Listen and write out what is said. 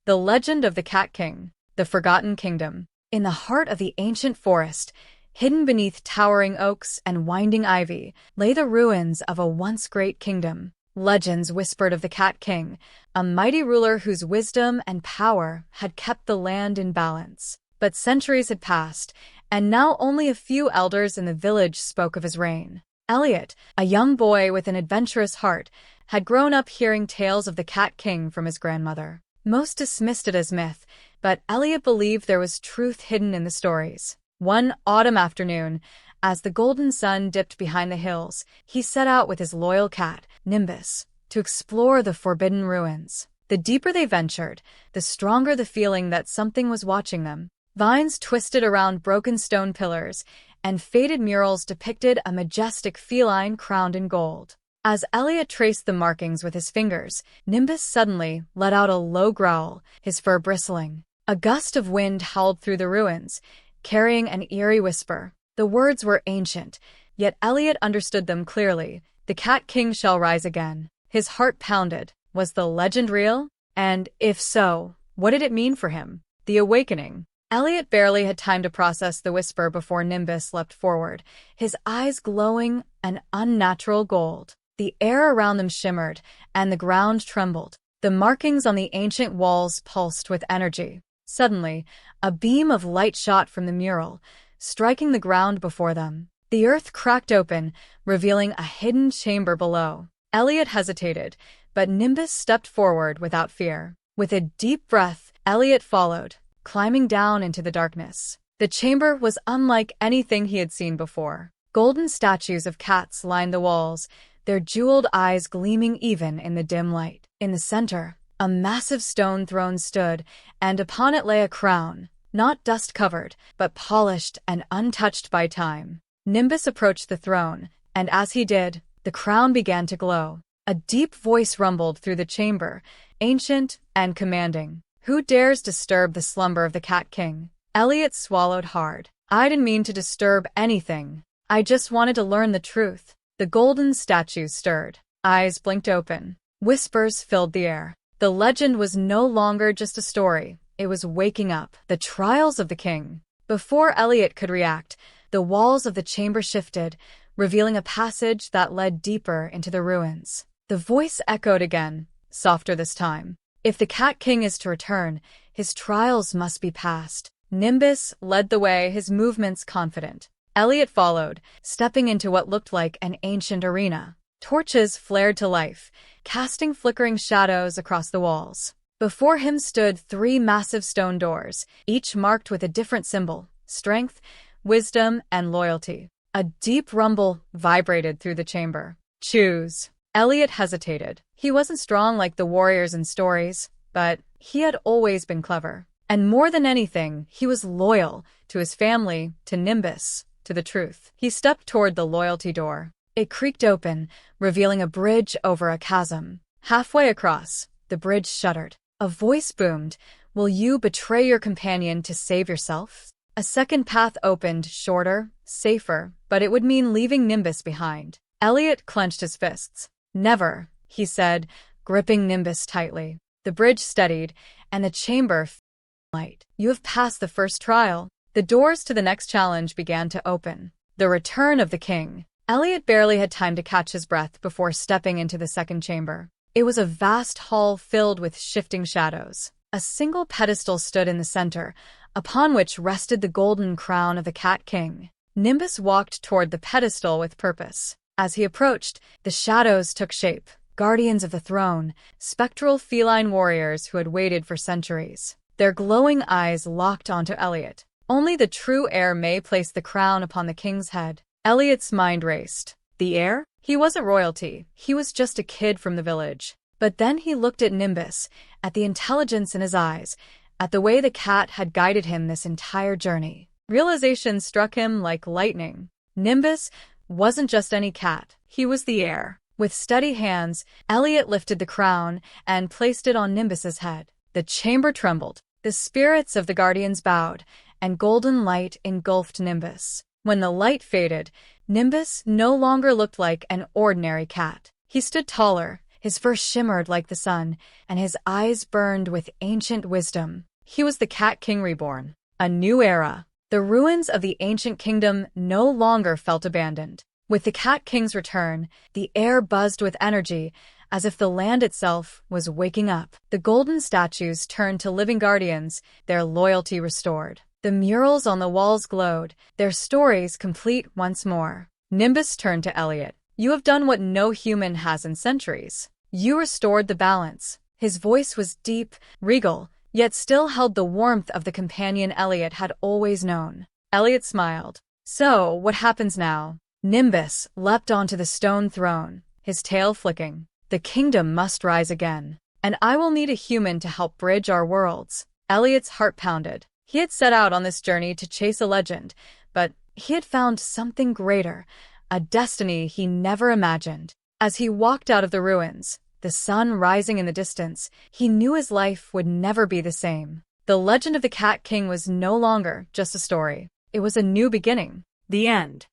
The Legend of the Cat King, the Forgotten Kingdom. In the heart of the ancient forest, hidden beneath towering oaks and winding ivy, lay the ruins of a once great kingdom. Legends whispered of the Cat King, a mighty ruler whose wisdom and power had kept the land in balance. But centuries had passed, and now only a few elders in the village spoke of his reign. Elliot, a young boy with an adventurous heart, had grown up hearing tales of the Cat King from his grandmother. Most dismissed it as myth, but Elliot believed there was truth hidden in the stories. One autumn afternoon, as the golden sun dipped behind the hills, he set out with his loyal cat, Nimbus, to explore the forbidden ruins. The deeper they ventured, the stronger the feeling that something was watching them. Vines twisted around broken stone pillars, and faded murals depicted a majestic feline crowned in gold. As Elliot traced the markings with his fingers, Nimbus suddenly let out a low growl, his fur bristling. A gust of wind howled through the ruins, carrying an eerie whisper. The words were ancient, yet Elliot understood them clearly. The Cat King shall rise again. His heart pounded. Was the legend real? And if so, what did it mean for him? The awakening. Elliot barely had time to process the whisper before Nimbus leapt forward, his eyes glowing an unnatural gold. The air around them shimmered, and the ground trembled. The markings on the ancient walls pulsed with energy. Suddenly, a beam of light shot from the mural, striking the ground before them. The earth cracked open, revealing a hidden chamber below. Elliot hesitated, but Nimbus stepped forward without fear. With a deep breath, Elliot followed, climbing down into the darkness. The chamber was unlike anything he had seen before. Golden statues of cats lined the walls, their jeweled eyes gleaming even in the dim light. In the center, a massive stone throne stood, and upon it lay a crown, not dust-covered, but polished and untouched by time. Nimbus approached the throne, and as he did, the crown began to glow. A deep voice rumbled through the chamber, ancient and commanding. Who dares disturb the slumber of the Cat King? Elliot swallowed hard. I didn't mean to disturb anything. I just wanted to learn the truth. The golden statue stirred. Eyes blinked open. Whispers filled the air. The legend was no longer just a story. It was waking up. The trials of the king. Before Elliot could react, the walls of the chamber shifted, revealing a passage that led deeper into the ruins. The voice echoed again, softer this time. If the Cat King is to return, his trials must be passed. Nimbus led the way, his movements confident. Elliot followed, stepping into what looked like an ancient arena. Torches flared to life, casting flickering shadows across the walls. Before him stood 3 massive stone doors, each marked with a different symbol: strength, wisdom, and loyalty. A deep rumble vibrated through the chamber. Choose. Elliot hesitated. He wasn't strong like the warriors in stories, but he had always been clever. And more than anything, he was loyal to his family, to Nimbus, to the truth. He stepped toward the loyalty door. It creaked open, revealing a bridge over a chasm. Halfway across, the bridge shuddered. A voice boomed, "Will you betray your companion to save yourself?" A second path opened, shorter, safer, but it would mean leaving Nimbus behind. Elliot clenched his fists. "Never," he said, gripping Nimbus tightly. The bridge steadied, and the chamber filled with light. "You have passed the first trial." The doors to the next challenge began to open. The return of the king. Elliot barely had time to catch his breath before stepping into the second chamber. It was a vast hall filled with shifting shadows. A single pedestal stood in the center, upon which rested the golden crown of the Cat King. Nimbus walked toward the pedestal with purpose. As he approached, the shadows took shape. Guardians of the throne, spectral feline warriors who had waited for centuries. Their glowing eyes locked onto Elliot. Only the true heir may place the crown upon the king's head. Elliot's mind raced. The heir? He wasn't royalty. He was just a kid from the village. But then he looked at Nimbus, at the intelligence in his eyes, at the way the cat had guided him this entire journey. Realization struck him like lightning. Nimbus wasn't just any cat. He was the heir. With steady hands, Elliot lifted the crown and placed it on Nimbus's head. The chamber trembled. The spirits of the guardians bowed, and golden light engulfed Nimbus. When the light faded, Nimbus no longer looked like an ordinary cat. He stood taller, His fur shimmered like the sun, and his eyes burned with ancient wisdom. He was the Cat King reborn. A new era. The ruins of the ancient kingdom no longer felt abandoned. With the Cat King's return, the air buzzed with energy, as if the land itself was waking up. The golden statues turned to living guardians, their loyalty restored. The murals on the walls glowed, their stories complete once more. Nimbus turned to Elliot. "You have done what no human has in centuries. You restored the balance." His voice was deep, regal, yet still held the warmth of the companion Elliot had always known. Elliot smiled. "So, what happens now?" Nimbus leapt onto the stone throne, his tail flicking. "The kingdom must rise again, and I will need a human to help bridge our worlds." Elliot's heart pounded. He had set out on this journey to chase a legend, but he had found something greater, a destiny he never imagined. As he walked out of the ruins, the sun rising in the distance, he knew his life would never be the same. The legend of the Cat King was no longer just a story. It was a new beginning. The end.